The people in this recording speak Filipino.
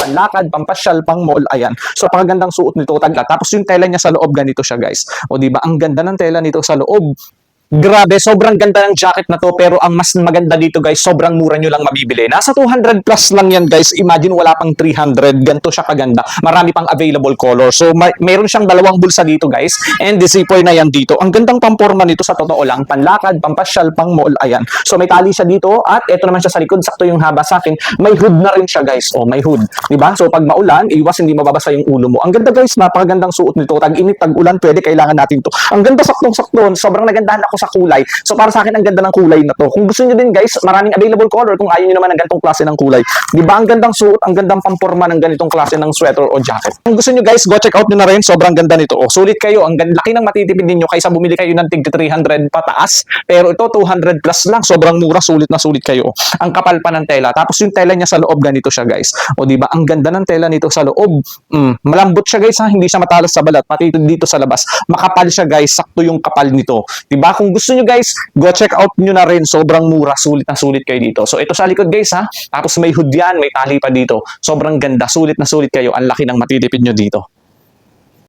panlakad, pampasyal, pang mall, ayan. So, pakagandang suot nito, tagla. Tapos yung tela niya sa loob, ganito siya, guys. O, di ba? Ang ganda ng tela nito sa loob. Grabe, sobrang ganda ng jacket na to, pero ang mas maganda dito guys, sobrang mura nyo lang mabibili. Nasa 200 plus lang yan guys, imagine wala pang 300, ganito siya kaganda. Marami pang available color. So mayroon siyang dalawang bulsa dito guys, and the zipper na yan dito. Ang gandang pamporma nito sa totoo lang, panlakad, pampasyal, pang mall, ayan. So may tali siya dito, at ito naman siya sa likod, sakto yung haba sa akin. May hood na rin siya guys, oh may hood. Diba? So pag maulan, iwas hindi mababasa yung ulo mo. Ang ganda guys, napakagandang suot nito. Tag-init, tag-ulan, pwede, kailangan natin to. Ang ganda, saktong-sakto, sobrang nagandahan ako sa kulay. So para sa akin ang ganda ng kulay na to. Kung gusto niyo din guys, maraming available color kung ayaw niyo naman ng ganitong klase ng kulay. 'Di ba? Ang gandang suot, ang gandang pamporma ng ganitong klase ng sweater o jacket. Kung gusto niyo guys, go check out niyo na rin. Sobrang ganda nito. Oh, sulit kayo. Ang laki ng matitipid niyo kaysa bumili kayo ng tig 300 pataas. Pero ito 200 plus lang. Sobrang mura, sulit na sulit kayo. Ang kapal pa ng tela. Tapos yung tela niya sa loob ganito siya guys. O 'di ba? Ang ganda ng tela nito sa loob. Malambot siya guys ha, hindi siya matalas sa balat. Pati dito sa labas. Makapal siya guys, sakto yung kapal nito. 'Di ba? Kung gusto niyo guys, go check out nyo na rin. Sobrang mura. Sulit na sulit kayo dito. So, ito sa likod guys ha. Tapos may hood yan. May tali pa dito. Sobrang ganda. Sulit na sulit kayo. Ang laki ng matitipid nyo dito.